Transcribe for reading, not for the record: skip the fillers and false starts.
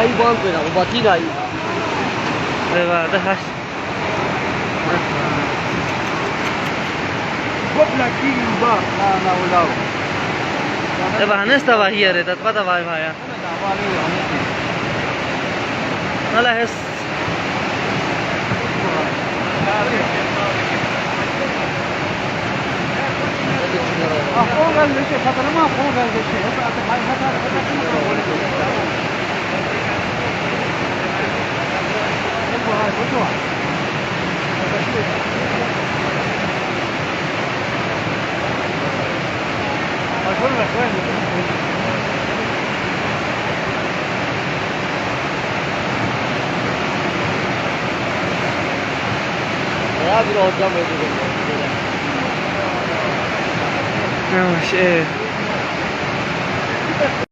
आई बंद पे ना वो बाकी गाई Levada has. قبل كيلو با لا لا ولا Eba hanesta hier redet, was da war ja. Nala hes. فوق الشيء خطر ما فوق الشيء هاي يا ابن قدام Não,